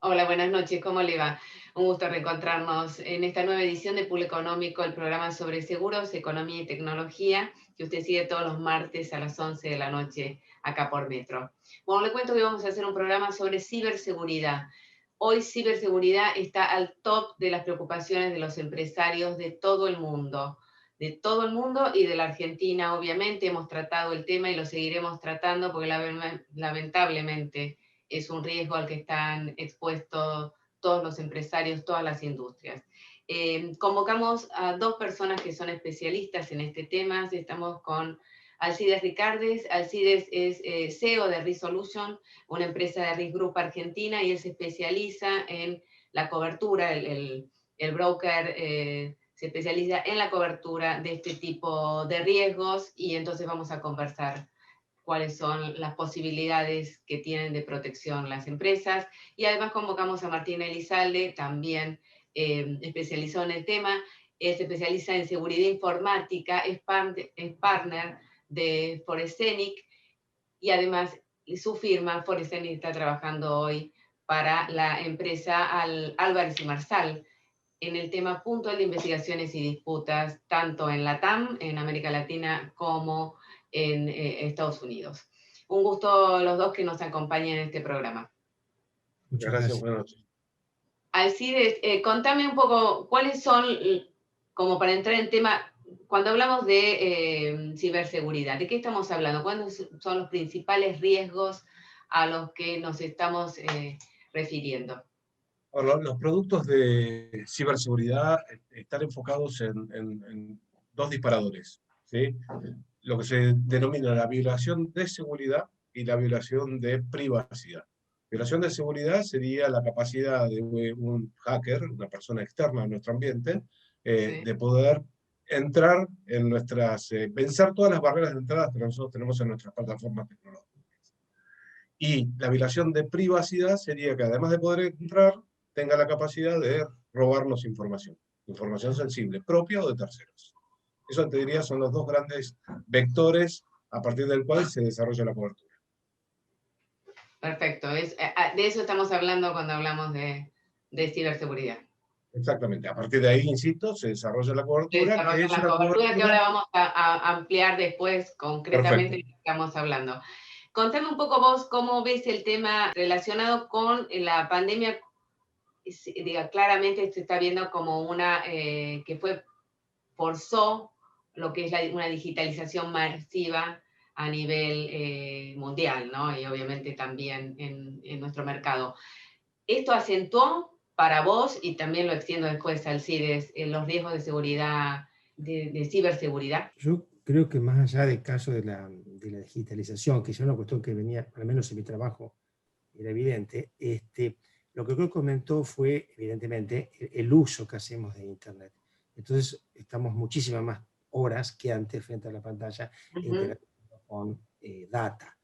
Hola, buenas noches, ¿cómo le va? Un gusto reencontrarnos en esta nueva edición de Pool Económico, el programa sobre seguros, economía y tecnología, que usted sigue todos los martes a las 11 de la noche acá por Metro. Bueno, le cuento que vamos a hacer un programa sobre ciberseguridad. Hoy ciberseguridad está al top de las preocupaciones de los empresarios de todo el mundo y de la Argentina, obviamente. Hemos tratado el tema y lo seguiremos tratando porque lamentablemente es un riesgo al que están expuestos todos los empresarios, todas las industrias. Convocamos a dos personas que son especialistas en este tema. Estamos con Alcides Ricardes. Alcides es CEO de Resolution, una empresa de Risk Group Argentina, y él se especializa en la cobertura, el broker se especializa en la cobertura de este tipo de riesgos, y entonces vamos a conversar cuáles son las posibilidades que tienen de protección las empresas. Y además convocamos a Martín Elizalde, también especializado en el tema, se especializa en seguridad informática, es partner de Foresenic, y además su firma, Foresenic, está trabajando hoy para la empresa Álvarez y Marsal en el tema puntual de investigaciones y disputas, tanto en LATAM, en América Latina, como en Estados Unidos. Un gusto los dos que nos acompañen en este programa. Muchas gracias, buenas noches. Alcides, contame un poco cuáles son, como para entrar en tema, cuando hablamos de ciberseguridad, ¿de qué estamos hablando? ¿Cuáles son los principales riesgos a los que nos estamos refiriendo? Bueno, los productos de ciberseguridad están enfocados en dos disparadores, ¿sí? Lo que se denomina la violación de seguridad y la violación de privacidad. Violación de seguridad sería la capacidad de un hacker, una persona externa a nuestro ambiente, Sí. de poder entrar en nuestras, vencer todas las barreras de entrada que nosotros tenemos en nuestras plataformas tecnológicas. Y la violación de privacidad sería que, además de poder entrar, tenga la capacidad de robarnos información, información sensible, propia o de terceros. Eso, te diría, son los dos grandes vectores a partir del cual se desarrolla la cobertura. Perfecto, de eso estamos hablando cuando hablamos de ciberseguridad. Exactamente. A partir de ahí, insisto, se desarrolla la Se cobertura, que desarrolla es la una cobertura que ahora cobertura vamos a ampliar después concretamente perfecta. de lo que estamos hablando. Contame un poco vos cómo ves el tema relacionado con la pandemia. Diga, claramente se está viendo como una que forzó lo que es una digitalización masiva a nivel mundial, ¿no? Y obviamente también en nuestro mercado. Esto acentuó para vos, y también lo extiendo después al CIDES, los riesgos de seguridad, de ciberseguridad. Yo creo que más allá del caso de la digitalización, que es una cuestión que venía, al menos en mi trabajo, era evidente, lo que creo que comentó fue, evidentemente, el uso que hacemos de Internet. Entonces, estamos muchísimas más horas que antes frente a la pantalla interactuando con data.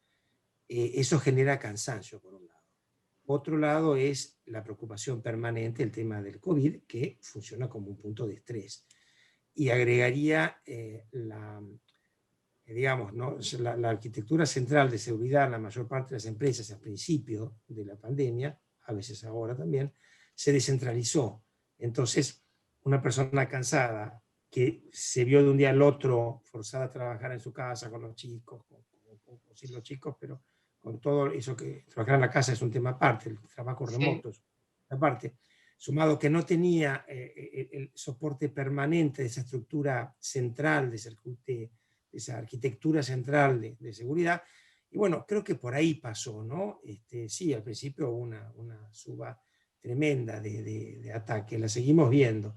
Eso genera cansancio, por un lado. Otro lado es la preocupación permanente, el tema del COVID, que funciona como un punto de estrés. Y agregaría digamos, ¿no? La arquitectura central de seguridad en la mayor parte de las empresas al principio de la pandemia, a veces ahora también, se descentralizó. Entonces, una persona cansada que se vio de un día al otro forzada a trabajar en su casa con los chicos, sin los chicos, pero con todo eso que trabajar en la casa es un tema aparte, el trabajo remoto es una parte, sumado que no tenía el soporte permanente de esa estructura central, de esa arquitectura central de seguridad. Y bueno, creo que por ahí pasó, ¿no? Sí, al principio hubo una suba tremenda de ataques, la seguimos viendo.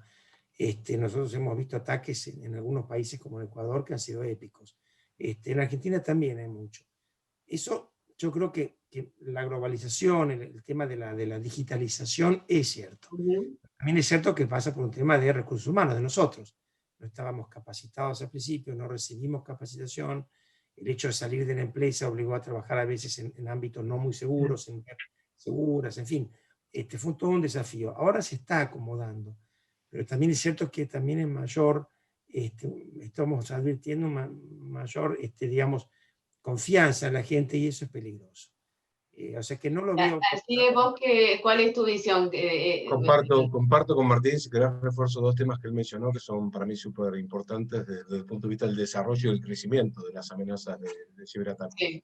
Nosotros hemos visto ataques en algunos países como en Ecuador que han sido épicos. En Argentina también hay mucho. Eso yo creo que la globalización, el tema de la digitalización es cierto. También es cierto que pasa por un tema de recursos humanos, de nosotros. No estábamos capacitados al principio, no recibimos capacitación. El hecho de salir de la empresa obligó a trabajar a veces en ámbitos no muy seguros, en seguras, en fin. Fue todo un desafío. Ahora se está acomodando, pero también es cierto que también es mayor, estamos advirtiendo mayor, digamos, confianza en la gente, y eso es peligroso. O sea que no lo veo... Así es, vos, ¿cuál es tu visión? Comparto con Martín, si querés refuerzo dos temas que él mencionó, que son para mí súper importantes desde el punto de vista del desarrollo y del crecimiento de las amenazas de ciberataques. Sí.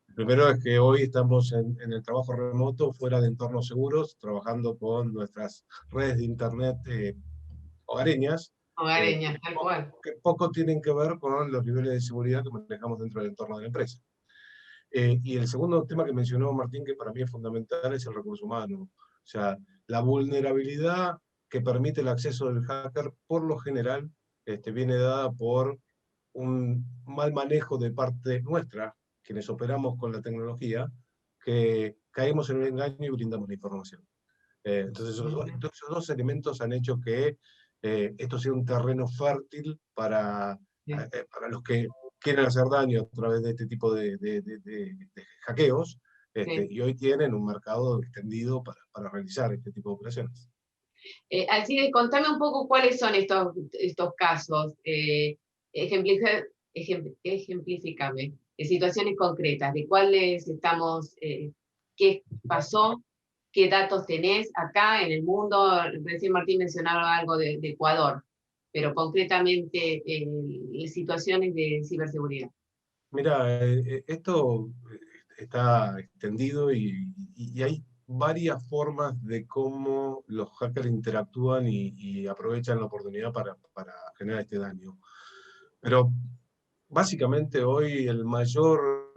El primero es que hoy estamos en el trabajo remoto, fuera de entornos seguros, trabajando con nuestras redes de Internet hogareñas, Hogareñas, tal cual. que poco tienen que ver con los niveles de seguridad que manejamos dentro del entorno de la empresa. Y el segundo tema que mencionó Martín, que para mí es fundamental, es el recurso humano. O sea, la vulnerabilidad que permite el acceso del hacker, por lo general, viene dada por un mal manejo de parte nuestra, quienes operamos con la tecnología, que caemos en el engaño y brindamos la información. Entonces, esos dos elementos han hecho que esto sea un terreno fértil para los que quieren hacer daño a través de este tipo de hackeos, y hoy tienen un mercado extendido para realizar este tipo de operaciones. Así que contame un poco cuáles son estos casos, ejemplificame, de situaciones concretas, de cuáles estamos, qué pasó, qué datos tenés acá en el mundo. Recién Martín mencionaba algo de Ecuador, pero concretamente situaciones de ciberseguridad. Mira, esto está extendido y hay varias formas de cómo los hackers interactúan y aprovechan la oportunidad para generar este daño. Pero básicamente hoy el mayor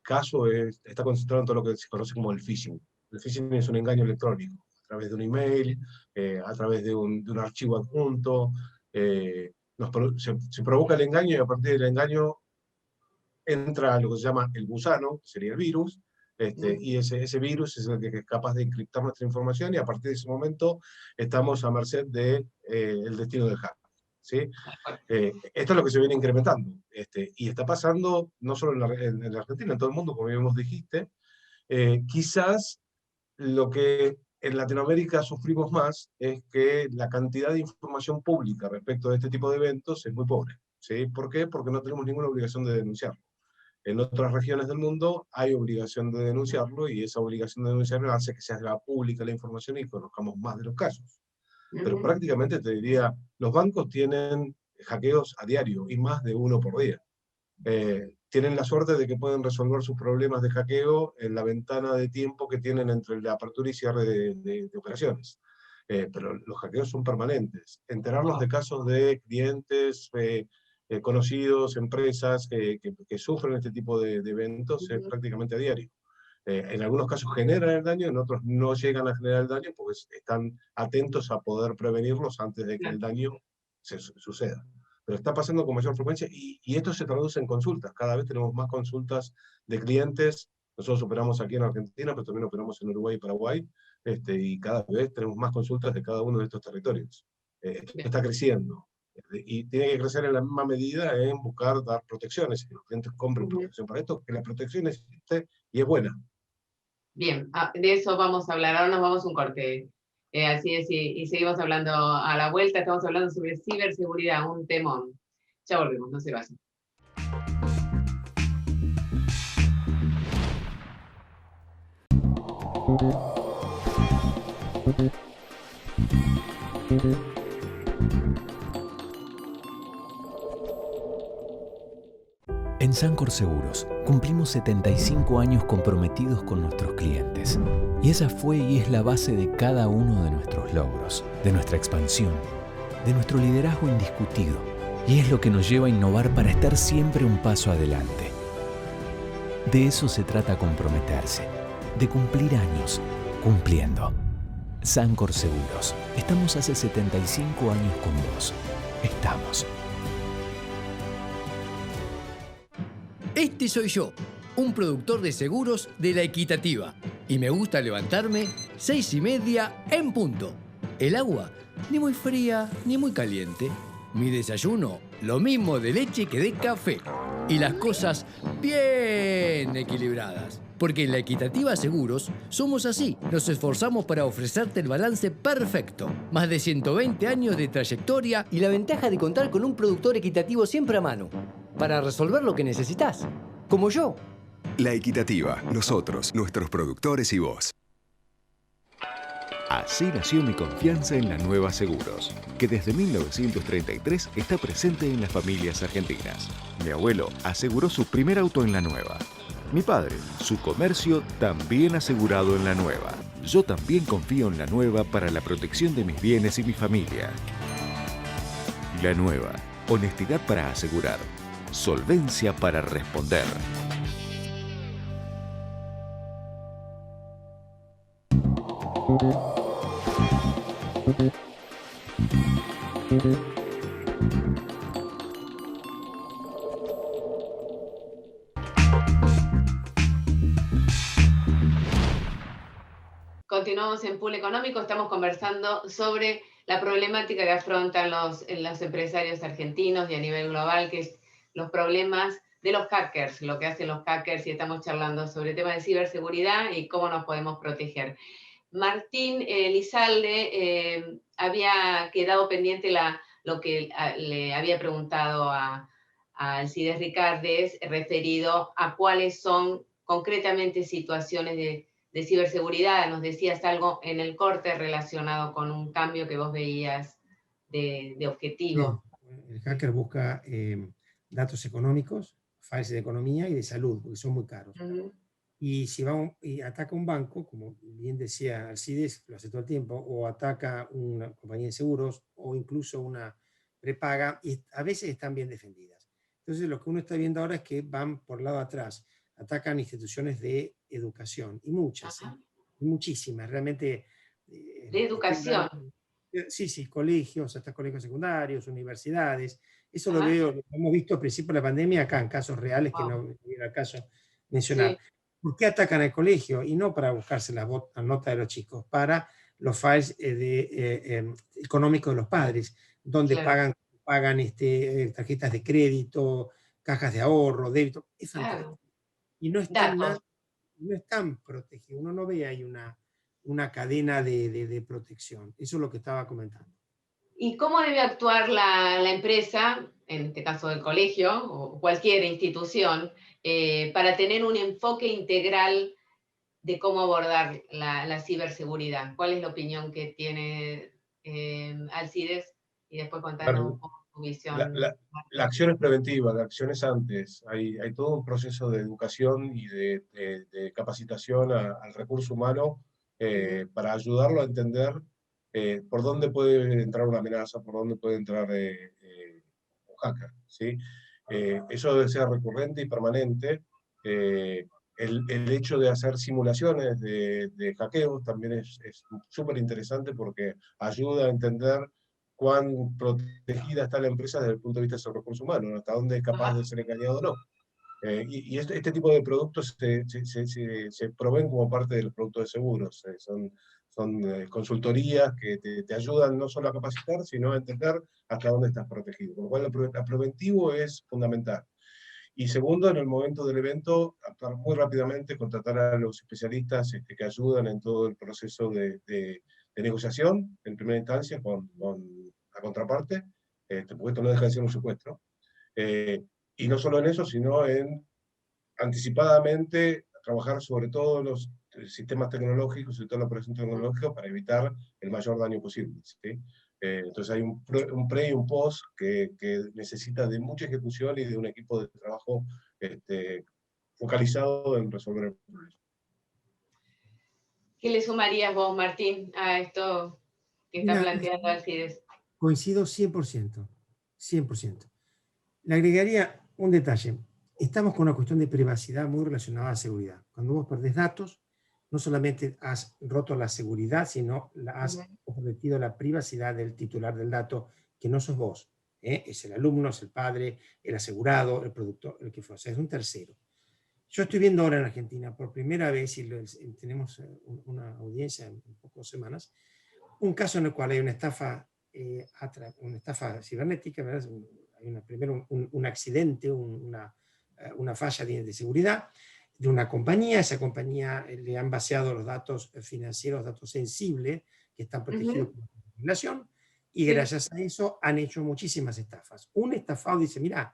caso está concentrado en todo lo que se conoce como el phishing. El phishing es un engaño electrónico, a través de un email, a través de un archivo adjunto. Se provoca el engaño y a partir del engaño entra lo que se llama el gusano, que sería el virus, y ese virus es el que es capaz de encriptar nuestra información, y a partir de ese momento estamos a merced del destino del hacker. ¿Sí? Esto es lo que se viene incrementando, y está pasando no solo en la Argentina, en todo el mundo, como bien vos dijiste. Quizás lo que en Latinoamérica sufrimos más es que la cantidad de información pública respecto de este tipo de eventos es muy pobre. ¿Sí? ¿Por qué? Porque no tenemos ninguna obligación de denunciarlo. En otras regiones del mundo hay obligación de denunciarlo, y esa obligación de denunciarlo hace que se haga pública la información y conozcamos más de los casos. Pero prácticamente te diría, los bancos tienen hackeos a diario y más de uno por día. Tienen la suerte de que pueden resolver sus problemas de hackeo en la ventana de tiempo que tienen entre la apertura y cierre de operaciones. Pero los hackeos son permanentes. Enterarnos de casos de clientes conocidos, empresas que sufren este tipo de eventos es prácticamente a diario. En algunos casos generan el daño, en otros no llegan a generar el daño porque están atentos a poder prevenirlos antes de que el daño suceda. Pero está pasando con mayor frecuencia, y esto se traduce en consultas. Cada vez tenemos más consultas de clientes. Nosotros operamos aquí en Argentina, pero también operamos en Uruguay y Paraguay, y cada vez tenemos más consultas de cada uno de estos territorios. Esto está creciendo. Y tiene que crecer en la misma medida en buscar dar protecciones, que los clientes compren protección para esto, que la protección existe y es buena. Bien, de eso vamos a hablar. Ahora nos vamos a un corte. Así es, y seguimos hablando a la vuelta. Estamos hablando sobre ciberseguridad, un temón. Ya volvemos, no se vayan. En Sancor Seguros cumplimos 75 años comprometidos con nuestros clientes. Y esa fue y es la base de cada uno de nuestros logros, de nuestra expansión, de nuestro liderazgo indiscutido. Y es lo que nos lleva a innovar para estar siempre un paso adelante. De eso se trata comprometerse, de cumplir años, cumpliendo. Sancor Seguros. Estamos hace 75 años con vos. Estamos. Este soy yo, un productor de seguros de La Equitativa. Y me gusta levantarme 6:30 en punto. El agua, ni muy fría ni muy caliente. Mi desayuno, lo mismo de leche que de café. Y las cosas bien equilibradas. Porque en La Equitativa Seguros somos así. Nos esforzamos para ofrecerte el balance perfecto. Más de 120 años de trayectoria y la ventaja de contar con un productor equitativo siempre a mano, para resolver lo que necesitas, como yo. La Equitativa, nosotros, nuestros productores y vos. Así nació mi confianza en la Nueva Seguros, que desde 1933 está presente en las familias argentinas. Mi abuelo aseguró su primer auto en La Nueva. Mi padre, su comercio también asegurado en La Nueva. Yo también confío en La Nueva para la protección de mis bienes y mi familia. La Nueva, honestidad para asegurar, solvencia para responder. Continuamos en Pool Económico, estamos conversando sobre la problemática que afrontan los empresarios argentinos y a nivel global, que es los problemas de los hackers, lo que hacen los hackers, y estamos charlando sobre el tema de ciberseguridad y cómo nos podemos proteger. Martín Lizalde había quedado pendiente lo que le había preguntado a Alcides Ricardes referido a cuáles son concretamente situaciones de ciberseguridad. Nos decías algo en el corte relacionado con un cambio que vos veías de objetivo. El hacker busca datos económicos, files de economía y de salud, porque son muy caros. Y si y ataca un banco, como bien decía Alcides, lo hace todo el tiempo, o ataca una compañía de seguros, o incluso una prepaga, y a veces están bien defendidas. Entonces lo que uno está viendo ahora es que van por el lado de atrás, atacan instituciones de educación, y muchas, muchísimas, realmente. De educación. Sí, colegios, hasta colegios secundarios, universidades. Eso lo hemos visto al principio de la pandemia acá, en casos reales que no era el caso mencionar. Sí. ¿Por qué atacan al colegio? Y no para buscarse la nota de los chicos, para los files económicos de los padres, donde pagan tarjetas de crédito, cajas de ahorro, débito. Es fantástico. Y no están protegidos. Uno no ve ahí una cadena de protección. Eso es lo que estaba comentando. ¿Y cómo debe actuar la empresa, en este caso el colegio o cualquier institución, para tener un enfoque integral de cómo abordar la ciberseguridad? ¿Cuál es la opinión que tiene Alcides? Y después contarnos un poco tu visión. La acción es preventiva, la acción es antes. Hay todo un proceso de educación y de capacitación al recurso humano para ayudarlo a entender por dónde puede entrar una amenaza, por dónde puede entrar un hacker, ¿sí? Eso debe ser recurrente y permanente. El hecho de hacer simulaciones de hackeos también es súper interesante porque ayuda a entender cuán protegida está la empresa desde el punto de vista de su recurso humano, hasta dónde es capaz de ser engañado o no. Y este tipo de productos se proveen como parte del producto de seguros. Son consultorías que te ayudan no solo a capacitar, sino a entender hasta dónde estás protegido. Con lo cual, el preventivo es fundamental. Y segundo, en el momento del evento, actuar muy rápidamente, contratar a los especialistas que ayudan en todo el proceso de negociación, en primera instancia, con la contraparte, porque esto no deja de ser un secuestro. Y no solo en eso, sino en anticipadamente trabajar sobre todo los sistemas tecnológicos, sobre todo la operación tecnológica, para evitar el mayor daño posible, ¿sí? Entonces hay un pre y un post que necesita de mucha ejecución y de un equipo de trabajo focalizado en resolver el problema. ¿Qué le sumarías vos, Martín, a esto que está planteando Alcides? Coincido 100%, 100%. Le agregaría un detalle. Estamos con una cuestión de privacidad muy relacionada a la seguridad. Cuando vos perdés datos, no solamente has roto la seguridad, sino has comprometido la privacidad del titular del dato, que no sos vos. Es el alumno, es el padre, el asegurado, el productor, el que fue. O sea, es un tercero. Yo estoy viendo ahora en Argentina, por primera vez, y tenemos una audiencia en pocas semanas, un caso en el cual hay una estafa cibernética, ¿verdad? Primero un accidente, una falla de seguridad de una compañía. Esa compañía le han vaciado los datos financieros, datos sensibles, que están protegidos por la legislación, y gracias a eso han hecho muchísimas estafas. Un estafado dice, mira,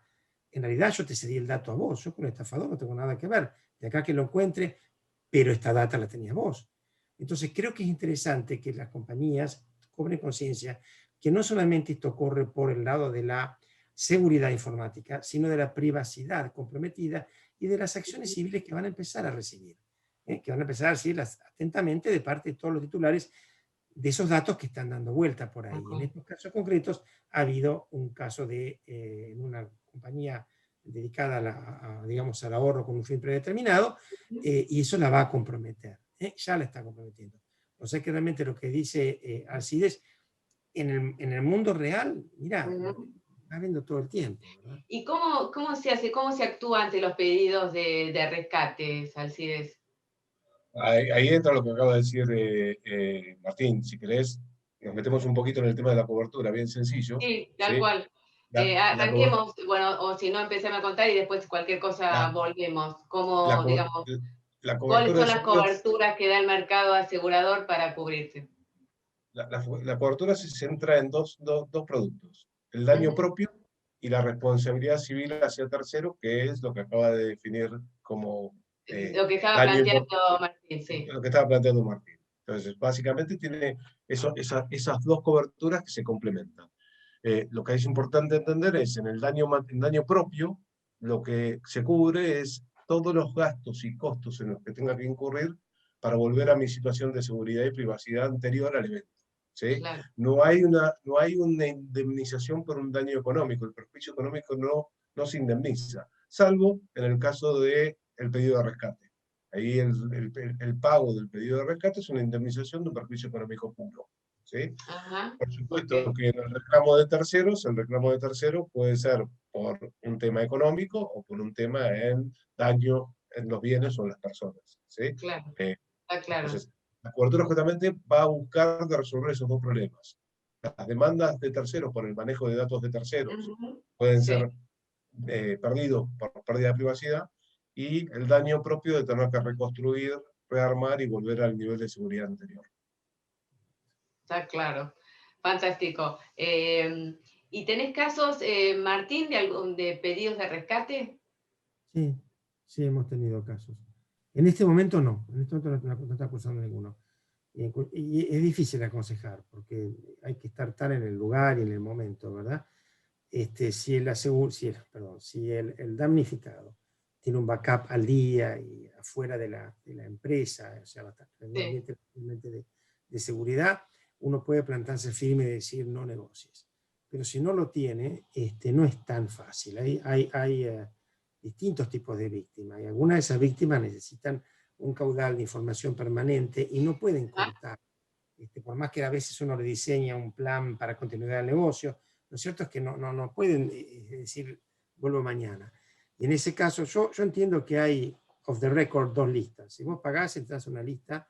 en realidad yo te cedí el dato a vos, yo con el estafador no tengo nada que ver, de acá que lo encuentre, pero esta data la tenías vos. Entonces creo que es interesante que las compañías cobren conciencia que no solamente esto corre por el lado de la seguridad informática, sino de la privacidad comprometida y de las acciones civiles que van a empezar a recibir, que van a empezar a recibirlas atentamente de parte de todos los titulares de esos datos que están dando vuelta por ahí. En estos casos concretos ha habido un caso de en una compañía dedicada digamos, al ahorro con un fin predeterminado, y eso la va a comprometer, ya la está comprometiendo. O sea que realmente lo que dice Alcides, en el mundo real, mira, está viendo todo el tiempo, ¿verdad? ¿Y cómo se hace, cómo se actúa ante los pedidos de rescate, Alcides? Ahí entra lo que acaba de decir Martín. Si querés, nos metemos un poquito en el tema de la cobertura, bien sencillo. Sí, tal ¿sí? cual. Arranquemos, bueno, o si no, empecemos a contar y después cualquier cosa volvemos. ¿Cómo, digamos, cuáles son las coberturas que da el mercado asegurador para cubrirse? La cobertura se centra en dos productos: el daño propio y la responsabilidad civil hacia tercero, que es lo que acaba de definir como lo que estaba planteando Martín, sí. Lo que estaba planteando Martín. Entonces, básicamente tiene esas dos coberturas que se complementan. Lo que es importante entender es, en el daño propio, lo que se cubre es todos los gastos y costos en los que tenga que incurrir para volver a mi situación de seguridad y privacidad anterior al evento. ¿Sí? Claro. No hay una indemnización por un daño económico. El perjuicio económico no se indemniza, salvo en el caso del pedido de rescate. Ahí el pago del pedido de rescate es una indemnización de un perjuicio económico puro. ¿Sí? Por supuesto que en el reclamo de terceros puede ser por un tema económico o por un tema en daño en los bienes o en las personas. ¿Sí? Claro, está claro. Entonces, la cobertura justamente va a buscar de resolver esos dos problemas. Las demandas de terceros por el manejo de datos de terceros pueden ser perdidos por pérdida de privacidad, y el daño propio de tener que reconstruir, rearmar y volver al nivel de seguridad anterior. Está claro. Fantástico. ¿Y tenés casos, Martín, de pedidos de rescate? Sí, hemos tenido casos. En este momento no, no está acusando ninguno. Y es difícil aconsejar, porque hay que estar tan en el lugar y en el momento, ¿verdad? Si el damnificado tiene un backup al día y afuera de la empresa, o sea, bastante de seguridad, uno puede plantarse firme y decir no negocies. Pero si no lo tiene, no es tan fácil. Hay distintos tipos de víctimas, y algunas de esas víctimas necesitan un caudal de información permanente y no pueden cortar. Por más que a veces uno le diseña un plan para continuidad del negocio, lo cierto es que no pueden decir vuelvo mañana. Y en ese caso yo entiendo que hay off the record dos listas. Si vos pagás, entras a una lista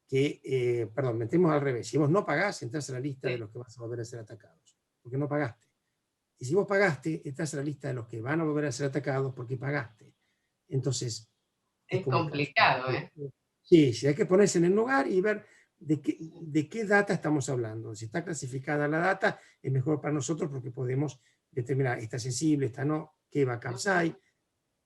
que, metemos al revés. Si vos no pagás, entras a la lista de los que vas a volver a ser atacados, porque no pagaste. Y si vos pagaste, estás en la lista de los que van a volver a ser atacados porque pagaste. Entonces, es complicado, Sí, hay que ponerse en el lugar y ver de qué data estamos hablando. Si está clasificada la data, es mejor para nosotros porque podemos determinar, está sensible, está no, qué backups hay,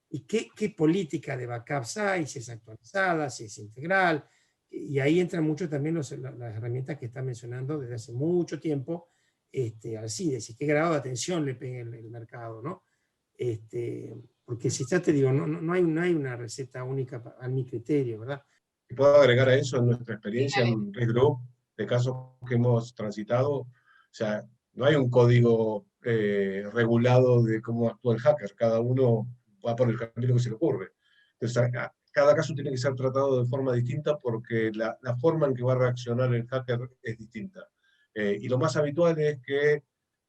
y qué política de backups hay, si es actualizada, si es integral. Y ahí entran mucho también las herramientas que está mencionando desde hace mucho tiempo Alcides, y qué grado de atención le pega el mercado, ¿no? Porque si ya te digo, no hay una receta única a mi criterio, ¿verdad? Y puedo agregar a eso, en nuestra experiencia en Risk Group, de casos que hemos transitado, o sea, no hay un código regulado de cómo actúa el hacker, cada uno va por el camino que se le ocurre. Entonces, cada caso tiene que ser tratado de forma distinta porque la forma en que va a reaccionar el hacker es distinta. Y lo más habitual es que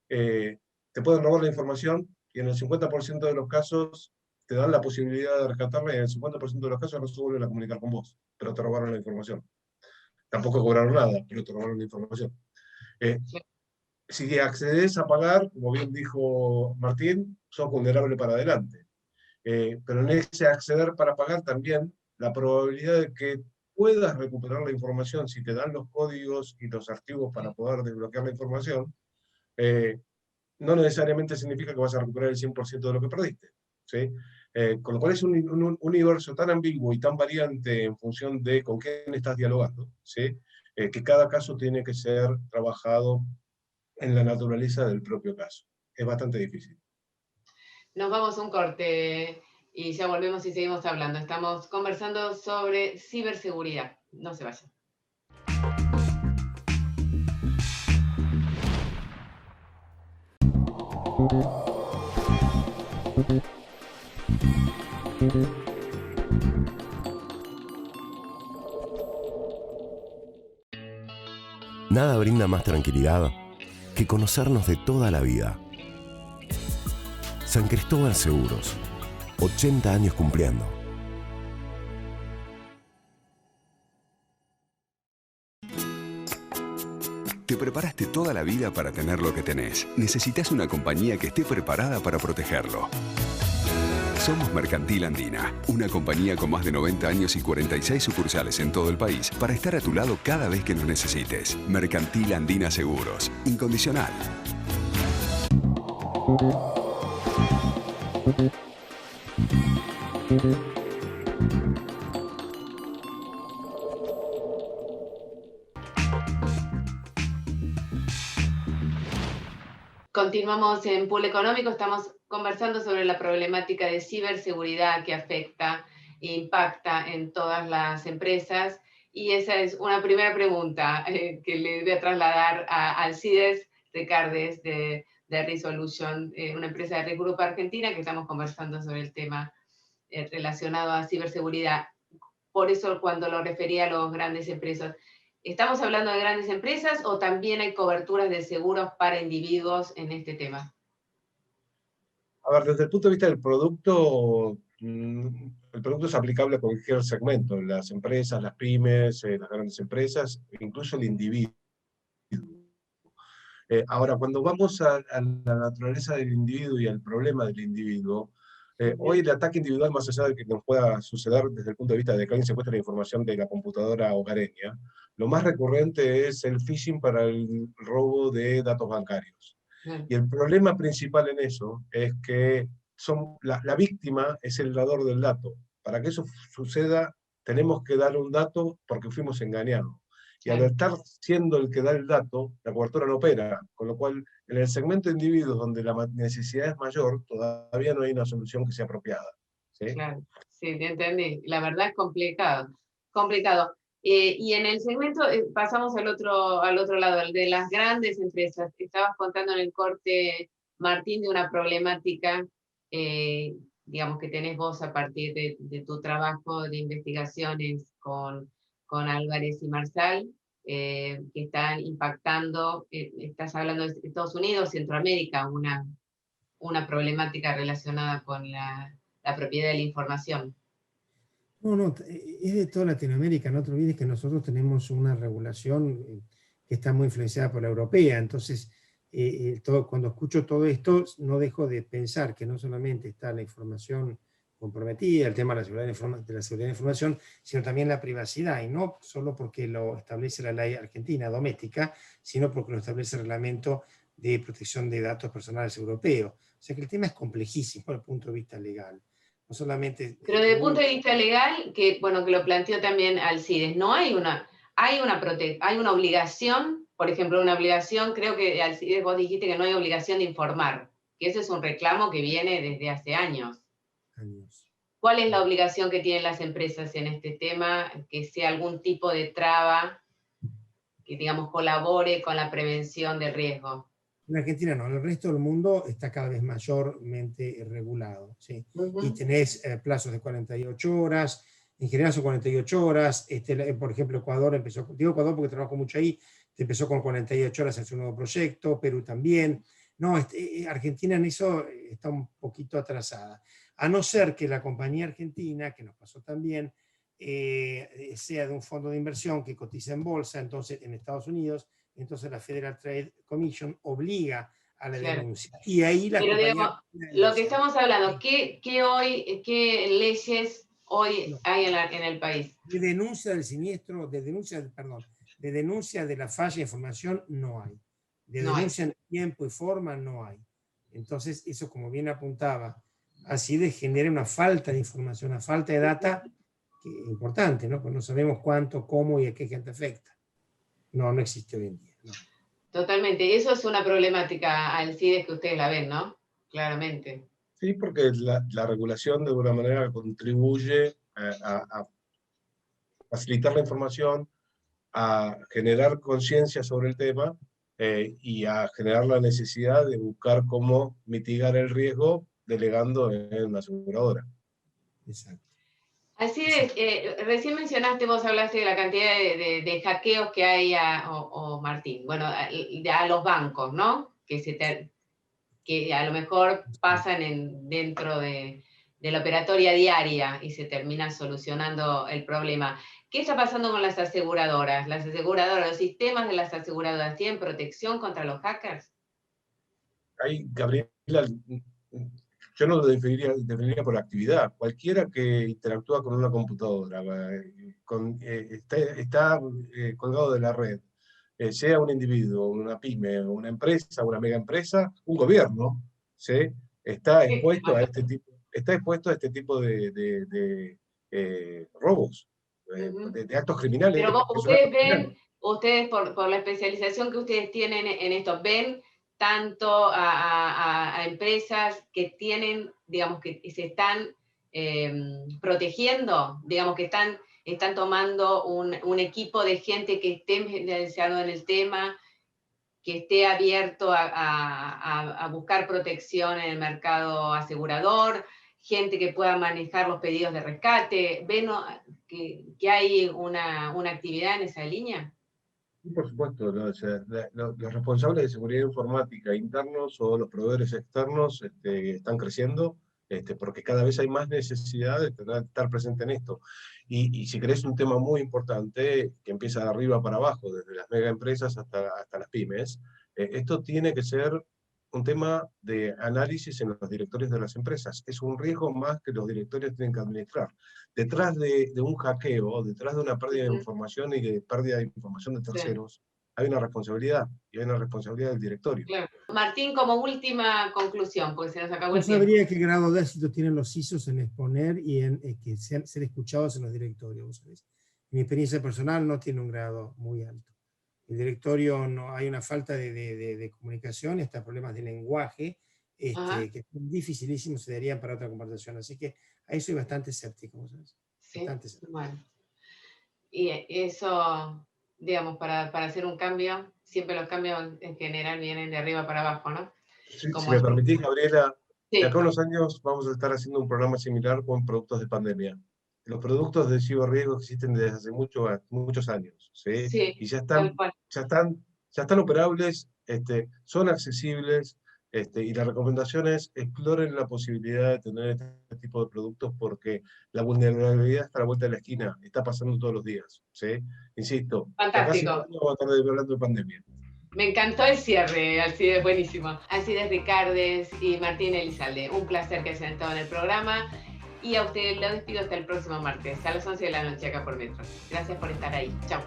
te pueden robar la información y en el 50% de los casos te dan la posibilidad de rescatarla, y en el 50% de los casos no se vuelven a comunicar con vos, pero te robaron la información. Tampoco cobraron nada, pero te robaron la información. Si accedes a pagar, como bien dijo Martín, sos vulnerable para adelante. Pero en ese acceder para pagar también, la probabilidad de que puedas recuperar la información si te dan los códigos y los archivos para poder desbloquear la información, no necesariamente significa que vas a recuperar el 100% de lo que perdiste. ¿Sí? Con lo cual es un universo tan ambiguo y tan variante en función de con quién estás dialogando, ¿sí? Que cada caso tiene que ser trabajado en la naturaleza del propio caso. Es bastante difícil. Nos vamos a un corte y ya volvemos y seguimos hablando. Estamos conversando sobre ciberseguridad. No se vayan. Nada brinda más tranquilidad que conocernos de toda la vida. San Cristóbal Seguros, 80 años cumpliendo. Te preparaste toda la vida para tener lo que tenés. Necesitas una compañía que esté preparada para protegerlo. Somos Mercantil Andina, una compañía con más de 90 años y 46 sucursales en todo el país para estar a tu lado cada vez que nos necesites. Mercantil Andina Seguros, incondicional. Continuamos en Pool Económico, estamos conversando sobre la problemática de ciberseguridad que afecta e impacta en todas las empresas. Y esa es una primera pregunta que le voy a trasladar a Alcides Ricardes de Resolution, una empresa de Risk Group Argentina, que estamos conversando sobre el tema relacionado a ciberseguridad. Por eso cuando lo refería a las grandes empresas, ¿estamos hablando de grandes empresas o también hay coberturas de seguros para individuos en este tema? A ver, desde el punto de vista del producto, el producto es aplicable a cualquier segmento, las empresas, las pymes, las grandes empresas, incluso el individuo. Ahora, cuando vamos a la naturaleza del individuo y al problema del individuo, hoy el ataque individual, más allá de que nos pueda suceder desde el punto de vista de que alguien secuestre la información de la computadora hogareña, lo más recurrente es el phishing para el robo de datos bancarios. Y el problema principal en eso es que la víctima es el dador del dato. Para que eso suceda, tenemos que dar un dato porque fuimos engañados. Y al estar siendo el que da el dato, la cobertura no opera. Con lo cual, en el segmento de individuos donde la necesidad es mayor, todavía no hay una solución que sea apropiada. ¿Sí? Claro, sí, te entendí. La verdad es complicado. Complicado. Y en el segmento, pasamos al otro lado, el de las grandes empresas. Estabas contando en el corte, Martín, de una problemática, digamos, que tenés vos a partir de tu trabajo de investigaciones con Álvarez y Marsal, que están impactando, estás hablando de Estados Unidos, Centroamérica, una problemática relacionada con la propiedad de la información. No, es de toda Latinoamérica. No te olvides que nosotros tenemos una regulación que está muy influenciada por la europea. Entonces, cuando escucho todo esto, no dejo de pensar que no solamente está la información comprometida, el tema de la seguridad de la información, sino también la privacidad, y no solo porque lo establece la ley argentina doméstica, sino porque lo establece el reglamento de protección de datos personales europeo. O sea que el tema es complejísimo desde el punto de vista legal. No solamente... Pero desde el punto de vista legal, que lo planteó también Alcides, no hay hay una obligación, por ejemplo, una obligación, creo que Alcides vos dijiste que no hay obligación de informar, que ese es un reclamo que viene desde hace años. ¿Cuál es la obligación que tienen las empresas en este tema? Que sea algún tipo de traba que, digamos, colabore con la prevención del riesgo. En Argentina no, en el resto del mundo está cada vez mayormente regulado, ¿sí? Y tenés plazos de 48 horas, en general son 48 horas, por ejemplo, Ecuador empezó, digo Ecuador porque trabajo mucho ahí, empezó con 48 horas en su nuevo proyecto, Perú también. No, Argentina en eso está un poquito atrasada, a no ser que la compañía argentina, que nos pasó también, sea de un fondo de inversión que cotiza en bolsa, entonces en Estados Unidos, entonces la Federal Trade Commission obliga a la denuncia. Y ahí la compañía... Digamos, lo que estamos hablando, ¿qué leyes hoy hay en el país? De denuncia del siniestro, de denuncia de la falla de información no hay. De denuncia en tiempo y forma no hay. Entonces, eso, como bien apuntaba Alcides genere una falta de información, una falta de data importante, ¿no? Porque no sabemos cuánto, cómo y a qué gente afecta. No existe hoy en día, ¿no? Totalmente. Eso es una problemática, Alcides, que ustedes la ven, ¿no? Claramente. Sí, porque la regulación de alguna manera contribuye a facilitar la información, a generar conciencia sobre el tema y a generar la necesidad de buscar cómo mitigar el riesgo delegando en la aseguradora. Exacto. Así es, recién mencionaste, vos hablaste de la cantidad de hackeos que hay, Martín, bueno, a los bancos, ¿no? Que a lo mejor pasan dentro de la operatoria diaria y se termina solucionando el problema. ¿Qué está pasando con las aseguradoras? ¿Los sistemas de las aseguradoras tienen protección contra los hackers? Ahí, Gabriela, yo no lo definiría por actividad. Cualquiera que interactúa con una computadora, está colgado de la red, sea un individuo, una pyme, una empresa, una mega empresa, un gobierno, ¿sí? Está expuesto a este tipo de robos, de actos criminales. Pero ustedes por la especialización que ustedes tienen en esto, ven tanto a empresas que tienen, digamos, que se están protegiendo, digamos, que están tomando un equipo de gente que esté especializado en el tema, que esté abierto a buscar protección en el mercado asegurador, gente que pueda manejar los pedidos de rescate. ¿Ven que hay una actividad en esa línea? Por supuesto, los responsables de seguridad informática internos o los proveedores externos están creciendo, porque cada vez hay más necesidad de estar presente en esto. Y si querés, un tema muy importante que empieza de arriba para abajo, desde las mega empresas hasta las pymes, esto tiene que ser un tema de análisis en los directorios de las empresas. Es un riesgo más que los directorios tienen que administrar. Detrás de un hackeo, detrás de una pérdida de información y de pérdida de información de terceros, hay una responsabilidad, y hay una responsabilidad del directorio. Claro. Martín, como última conclusión, porque se nos acabó el tiempo. No sabría qué grado de éxito tienen los CISOs en exponer y en que ser escuchados en los directorios. ¿Sabes? Mi experiencia personal no tiene un grado muy alto. El directorio no hay una falta de comunicación, está problemas de lenguaje, que son dificilísimos, se darían para otra conversación. Así que ahí soy bastante escéptico, ¿sabes? Sí, bastante escéptico. Bueno. Y eso, digamos, para hacer un cambio, siempre los cambios en general vienen de arriba para abajo, ¿no? Si me permitís, Gabriela, de acá a unos años vamos a estar haciendo un programa similar con productos de pandemia. Los productos de ciberriesgo existen desde hace muchos años, ¿sí? Sí, y ya están operables, son accesibles, y la recomendación es exploren la posibilidad de tener este tipo de productos porque la vulnerabilidad está a la vuelta de la esquina, está pasando todos los días, ¿sí? Insisto, fantástico. Acá vamos a estar hablando de pandemia. Me encantó el cierre, Alcides, buenísimo. Alcides Ricardes y Martín Elizalde, un placer que hayan estado en el programa. Y a ustedes los despido hasta el próximo martes, a las 11 de la noche acá por Metro. Gracias por estar ahí. Chao.